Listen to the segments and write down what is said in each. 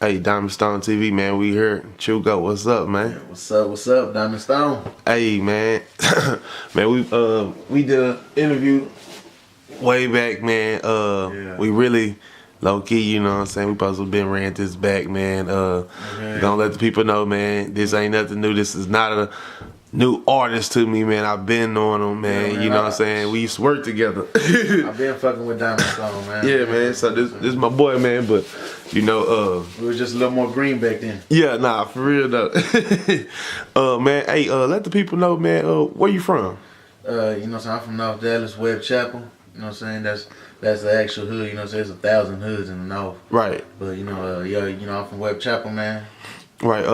Hey, Diamond Stone TV, man, we here. Chugo, what's up, man? What's up, Diamond Stone? Hey, man. Man, we did an interview way back, man. We really low-key, you know what I'm saying? We supposed to have been ran this back, man. Gonna let the people know, man, this ain't nothing new. This is not a new artist to me, man. I've been knowing him, man. Yeah, man, you know what I'm saying? We used to work together. I've been fucking with Diamond Stone, man. Yeah, man. So this is my boy, man. But you know, we were just a little more green back then. Yeah, nah, for real though. Man, hey, let the people know, man. Where you from? You know what I'm saying? I'm from North Dallas, Webb Chapel. You know what I'm saying? That's the actual hood. You know what I'm saying? There's 1,000 hoods in the north. Right. But you know, I'm from Webb Chapel, man. Right.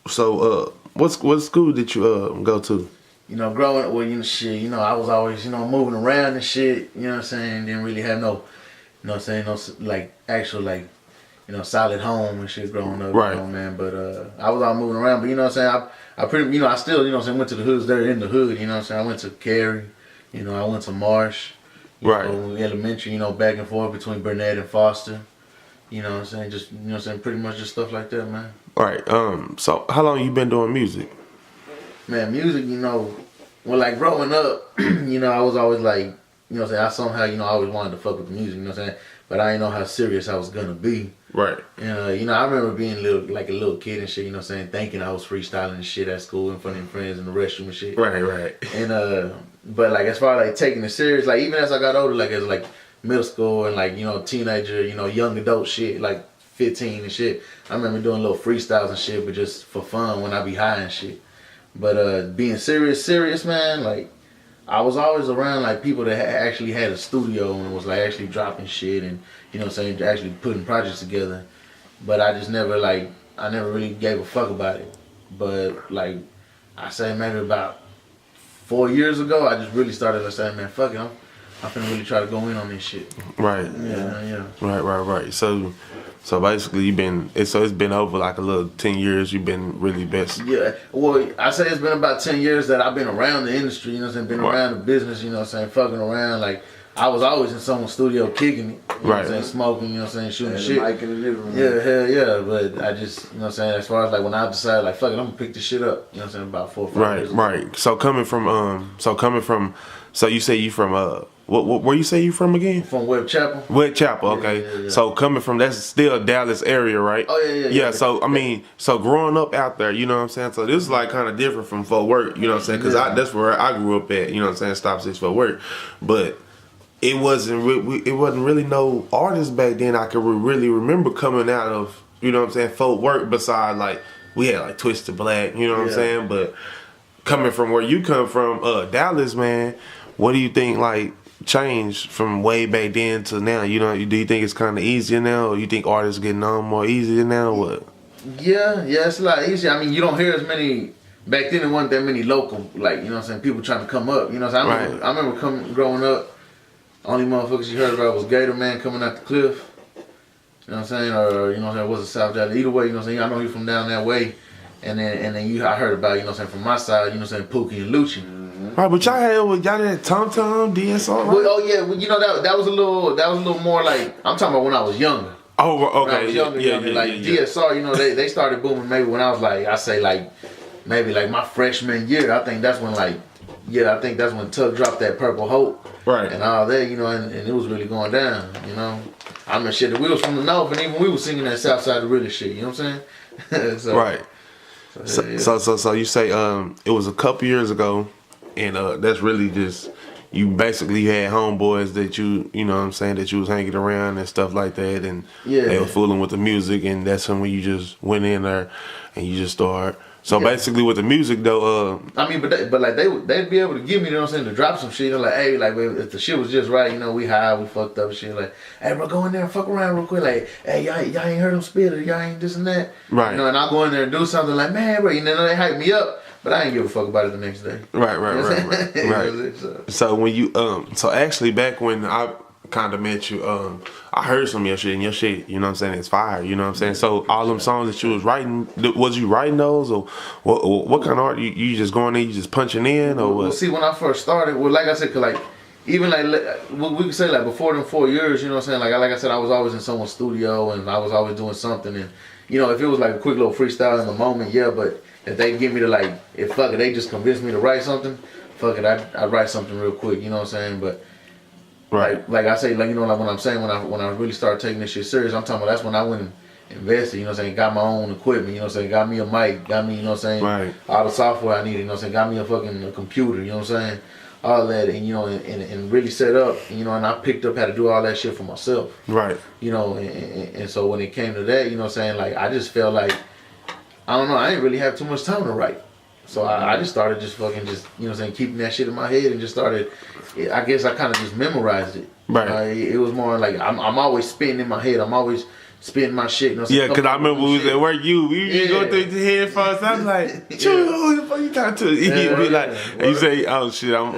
So what school did you go to? You know, growing up, well, you know, shit, you know, I was always, you know, moving around and shit, you know what I'm saying? Didn't really have no, you know what I'm saying, no, like, actual, like, you know, solid home and shit growing up, right. You know, man, but I was all moving around, but you know what I'm saying, I pretty, you know, I still, you know what I'm saying, went to the hoods there in the hood, you know what I'm saying, I went to Cary, you know, I went to Marsh, right. Elementary, you know, back and forth between Burnett and Foster, you know what I'm saying, just, you know what I'm saying, pretty much just stuff like that, man. Right, so how long you been doing music? Man, music, you know, well, like growing up, you know, I was always like, you know what I'm saying, I somehow, you know, I always wanted to fuck with the music, you know what I'm saying, but I didn't know how serious I was gonna be. Right. And, you know, I remember being a little kid and shit, you know what I'm saying, thinking I was freestyling and shit at school in front of friends in the restroom and shit. Right. And, but like, as far as like taking it serious, like even as I got older, like as like middle school and like, you know, teenager, you know, young adult shit, like 15 and shit, I remember doing little freestyles and shit, but just for fun when I be high and shit. But being serious, man, like I was always around like people that actually had a studio and was like actually dropping shit and, you know what I'm saying, actually putting projects together. But I just never like, I never really gave a fuck about it. But like, I say maybe about 4 years ago, I just really started like saying, man, fuck it, I'm finna really try to go in on this shit. Right. Yeah. Right. So basically, it's been over like a little 10 years. You've been really best. Yeah. Well, I say it's been about 10 years that I've been around the industry. You know what I'm saying? Been around the business. You know what I'm saying? Fucking around. Like I was always in someone's studio kicking it. You know what I'm saying? Smoking. You know what I'm saying? Shooting shit. Mic in the living room. Yeah, hell yeah. But I just, you know what I'm saying? As far as like when I decided like fuck it, I'm gonna pick this shit up. You know what I'm saying? About 4 or 5 years ago. Right. So you say you from where you say you from again? From Webb Chapel. Webb Chapel, okay. Yeah. So coming from, that's still Dallas area, right? Oh yeah. Yeah. So I mean, so growing up out there, you know what I'm saying. So this is like kind of different from Fort Worth, you know what I'm saying? Because that's where I grew up at, you know what I'm saying. Stop 6 Fort Worth, but it wasn't really no artists back then. I could really remember coming out of, you know what I'm saying, Fort Worth. Besides like we had like Twisted Black, you know what I'm saying. But coming from where you come from, Dallas, man, what do you think like changed from way back then to now? You know, do you think it's kind of easier now, or you think artists getting on more easier now? What? Yeah, it's a lot easier. I mean, you don't hear as many. Back then, there wasn't that many local, like, you know what I'm saying, people trying to come up. You know what I'm saying? I remember growing up, only motherfuckers you heard about was Gator Man coming out the cliff. You know what I'm saying? Or, you know what I'm saying, was it South Dallas? Either way, you know what I'm saying, I know you from down that way. And then I heard about, you know what I'm saying, from my side, you know what I'm saying, Pookie and Lucci. Right, but y'all had Tom Tom, DSR. Right? Well, oh yeah, well, you know that was a little more like, I'm talking about when I was younger. Oh, okay. When I was younger, DSR, you know, they started booming maybe when I was like, I say like, maybe like my freshman year. I think that's when Tuck dropped that Purple Hope. Right. And all that, you know, and it was really going down, you know. I mean, shit, we was from the north, and even we was singing that South Side of really shit, you know what I'm saying? So, right. So you say it was a couple years ago, and that's really just you basically had homeboys that you know what I'm saying, that you was hanging around and stuff like that, and they were fooling with the music, and that's when you just went in there and you just started. So basically with the music though, I mean, but like they'd be able to give me, you know what I'm saying, to drop some shit. You know, like, hey, like if the shit was just right, you know, we high, we fucked up and shit. Like, hey, bro, go in there and fuck around real quick. Like, hey, y'all ain't heard him spit or y'all ain't this and that. Right. You know, and I'll go in there and do something like, man, bro, you know, they hype me up, but I ain't give a fuck about it the next day. Right. So when you so actually back when I kind of met you, I heard some of your shit, and your shit, you know what I'm saying, it's fire, you know what I'm saying. So all them songs that you was writing, was you writing those, or what kind of art? You just going in, you just punching in, or what? Well, see, when I first started, well, like I said, 'cause like even like we could say like before them 4 years, you know what I'm saying? Like I said, I was always in someone's studio and I was always doing something. And you know, if it was like a quick little freestyle in the moment, yeah. But if they get me to like, if fuck it, they just convince me to write something, fuck it, I'd write something real quick. You know what I'm saying? But Right. like I say, like you know, like when I'm saying when I really started taking this shit serious, I'm talking about that's when I went and invested. You know what I'm saying? Got my own equipment. You know what I'm saying? Got me a mic. Got me, you know what I'm saying? Right. All the software I needed. You know what I'm saying? Got me a fucking computer. You know what I'm saying? All that, and you know, and really set up. You know, and I picked up how to do all that shit for myself. Right. You know, and so when it came to that, you know what I'm saying? Like I just felt like I don't know. I didn't really have too much time to write. So I just started just fucking just, you know what I'm saying, keeping that shit in my head and just started, I guess I kind of just memorized it. Right. It was more like, I'm always spinning in my head. I'm always spinning my shit. You know what I'm saying? Yeah, because I remember we was at work, you go through the headphones, I'm like, who the fuck you talking to? He'd be like, and you say, oh shit, I'm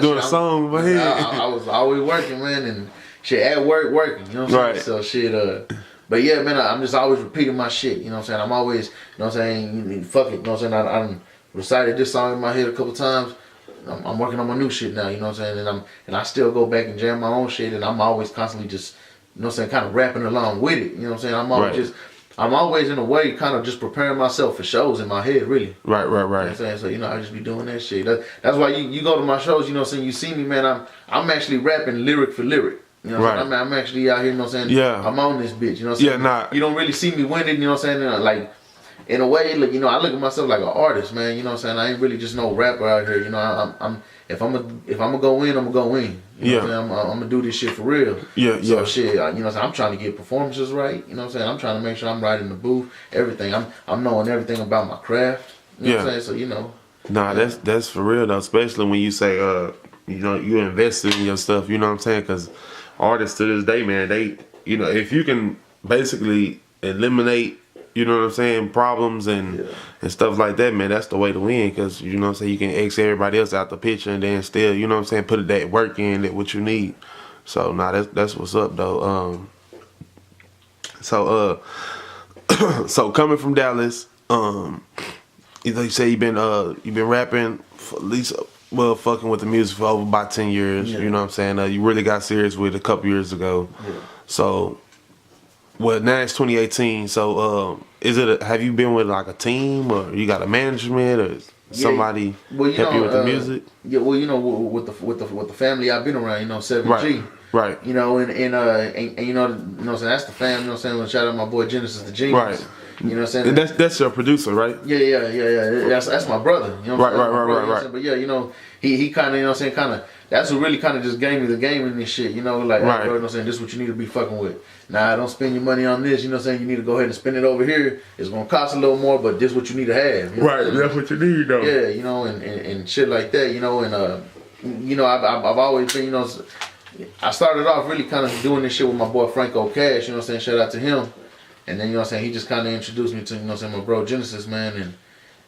doing a song in my head. I was always working, man, and shit, at work, working, you know what I'm saying? So shit, but yeah, man, I'm just always repeating my shit, you know what I'm saying? I'm always, you know what I'm saying, fuck it, you know what I'm saying? I recited this song in my head a couple times. I'm working on my new shit now, you know what I'm saying? And I still go back and jam my own shit, and I'm always constantly just, you know what I'm saying, kind of rapping along with it, you know what I'm saying? I'm always in a way kind of just preparing myself for shows in my head, really. Right. You know what I'm saying? So, you know, I just be doing that shit. That's why you go to my shows, you know what I'm saying? You see me, man, I'm actually rapping lyric for lyric. You know what I'm saying? I'm actually out here, you know what I'm saying? Yeah. I'm on this bitch, you know what I'm saying? Yeah, You don't really see me winning, you know what I'm saying? Like, in a way, like, you know, I look at myself like an artist, man. You know what I'm saying? I ain't really just no rapper out here. You know, if I'm gonna go in, I'm gonna go in. You know what I'm saying? I'm gonna do this shit for real. So shit, you know what I'm saying? I'm trying to get performances right. You know what I'm saying? I'm trying to make sure I'm right in the booth. Everything. I'm knowing everything about my craft. You know what I'm saying? So you know. Nah, that's for real though. Especially when you say, you know, you invested in your stuff. You know what I'm saying? Because artists to this day, man, they, you know, if you can basically eliminate, you know what I'm saying, problems and stuff like that, man, that's the way to win. Because, you know what I'm saying, you can X everybody else out the picture and then still, you know what I'm saying, put that work in, that what you need. So, nah, that's what's up, though. So coming from Dallas, you say you've been rapping for at least, well, fucking with the music for over about 10 years. You know what I'm saying? You really got serious with it a couple years ago. So, well, now it's 2018. So, have you been with like a team, or you got a management, or somebody help you with the music? Yeah, well, you know, with the family I've been around, you know, 7G. Right. You know, and you know what I'm saying, that's the fam. You know what I'm saying? Shout out my boy Genesis the Genius. Right. You know what I'm saying? And that's your producer, right? Yeah. That's my brother. You know what I'm saying? Right. But yeah, you know, he kind of, you know what I'm saying, that's what really kind of just gave me the game in this shit. You know, like, right. Bro, you know what I'm saying, this is what you need to be fucking with. Nah, don't spend your money on this. You know what I'm saying? You need to go ahead and spend it over here. It's gonna cost a little more, but this is what you need to have. You know right. That's what you need, though. Yeah, you know, and shit like that. You know, and you know, I've always been, you know, I started off really kind of doing this shit with my boy Franco Cash. You know what I'm saying? Shout out to him. And then, you know what I'm saying, he just kind of introduced me to, you know what I'm saying, my bro Genesis, man,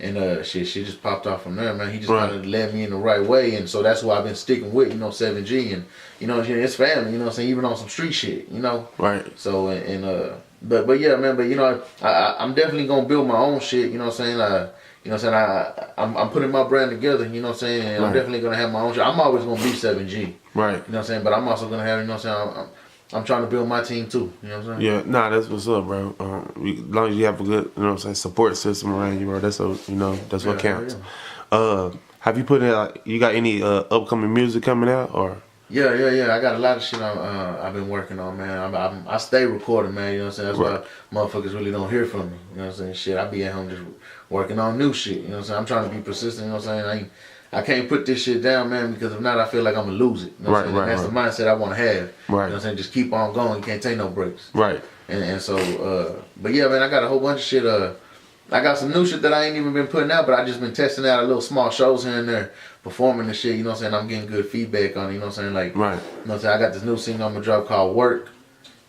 and shit just popped off from there, man. He just kind of led me in the right way, and so that's why I've been sticking with, you know, 7G, and, you know, it's family, you know what I'm saying, even on some street shit, you know? Right. So, but yeah, man, but, you know, I'm definitely going to build my own shit, you know what I'm saying, you know what I'm saying, I'm putting my brand together, you know what I'm saying, and I'm definitely going to have my own shit. I'm always going to be 7G. Right. You know what I'm saying, but I'm also going to have, you know what I'm saying, I'm trying to build my team too. You know what I'm saying? Yeah, nah, that's what's up, bro. As long as you have a good, you know what I'm saying, support system around you, bro. That's what counts. Yeah. Have you put in, like, you got any upcoming music coming out, or? Yeah. I got a lot of shit I've been working on, man. I stay recording, man. You know what I'm saying? That's why motherfuckers really don't hear from me. You know what I'm saying? Shit, I be at home just working on new shit. You know what I'm saying? I'm trying to be persistent. You know what I'm saying? I can't put this shit down, man, because if not, I feel like I'm gonna lose it. You know what I'm saying? That's the mindset I want to have. You know what I'm saying? Just keep on going. You can't take no breaks. Right. And so, but yeah, man, I got a whole bunch of shit. I got some new shit that I ain't even been putting out, but I just been testing out a little small shows here and there, performing and shit. You know what I'm saying? I'm getting good feedback on it. You know what I'm saying? Like, you know what I'm saying? I got this new single I'm gonna drop called Work.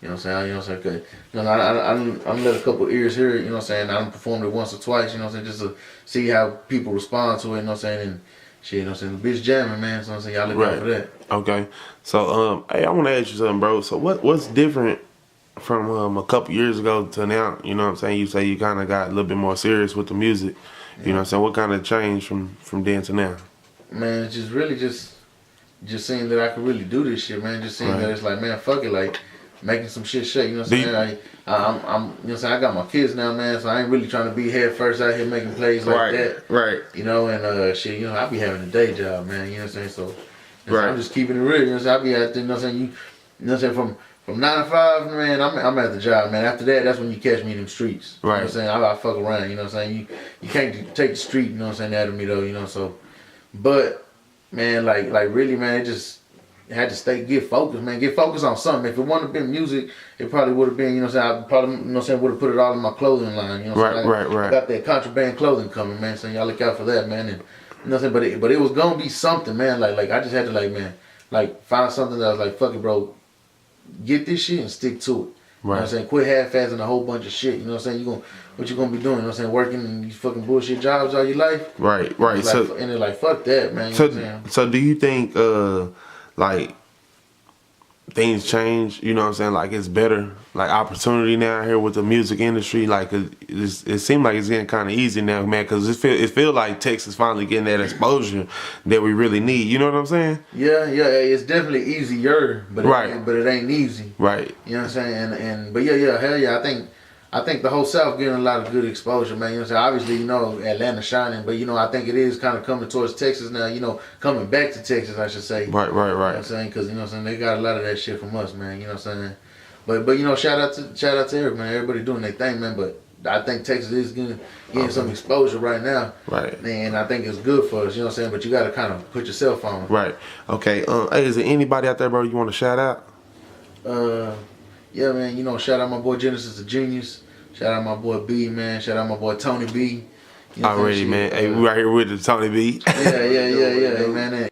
You know what I'm saying? You know what I'm saying? You know, I'm let a couple ears hear it. You know what I'm saying? I done performed it once or twice. You know what I'm saying? Just to see how people respond to it. You know what I'm saying? And shit, you know what I'm saying? The bitch jamming, man. So I'm saying, y'all look out for that. Okay. So, hey, I want to ask you something, bro. So what's different from a couple years ago to now? You know what I'm saying? You say you kind of got a little bit more serious with the music. You know what I'm saying? What kind of changed from then to now? Man, it's just really just just seeing that I could really do this shit, man. Just seeing that it's like, man, fuck it, like making some shit shake. You know what I'm saying? I'm, you know what I'm saying? I got my kids now, man, so I ain't really trying to be head first out here making plays like that. Right. You know, and shit, you know, I be having a day job, man. You know what I'm saying? So Right. I'm just keeping it real. You know what I'm saying? I be out there. You know what I'm saying? You know what I'm saying? From 9 to 5, man, I'm at the job, man. After that, that's when you catch me in them streets. You know what I'm saying? I fuck around, you know what I'm saying? You can't take the street, you know what I'm saying, out of me though, you know, so. But, man, like really, man, it just had to get focused, man. Get focused on something. If it wouldn't have been music, it probably would have been, you know what I'm saying, I probably, you know what I'm saying, would have put it all in my clothing line, you know what I'm saying? I got that contraband clothing coming, man, so y'all look out for that, man. And, you know what I'm saying? But it was gonna be something, man. Like I just had to, like, man, like, find something that I was like, fuck it, bro. Get this shit and stick to it. You know what I'm saying? Quit half-assing a whole bunch of shit. You know what I'm saying? What you gonna be doing? You know what I'm saying? Working in these fucking bullshit jobs all your life? Right. Like, So, and they're like, fuck that, man. You know what I'm saying? So do you think, like, things change? You know what I'm saying? Like, it's better, like, opportunity now here with the music industry. Like, it seems like it's getting kind of easy now, man, because it feel like Texas finally getting that exposure that we really need. You know what I'm saying? Yeah, it's definitely easier, but it ain't easy. Right. You know what I'm saying? But yeah, hell yeah, I think the whole South getting a lot of good exposure, man. You know what I'm saying? Obviously, you know, Atlanta shining, but, you know, I think it is kind of coming towards Texas now, you know, coming back to Texas, I should say. Right. You know what I'm saying? Because, you know what I'm saying, they got a lot of that shit from us, man. You know what I'm saying? But you know, shout out to everybody, everybody doing their thing, man. But I think Texas is getting some exposure right now. Right. And I think it's good for us, you know what I'm saying? But you got to kind of put yourself on. Right. Okay. Hey, is there anybody out there, bro, you want to shout out? Yeah, man, you know, shout out my boy Genesis the Genius. Shout out my boy B, man. Shout out my boy Tony B. You know Already, man. Hey, we right here with the Tony B. Yeah, man.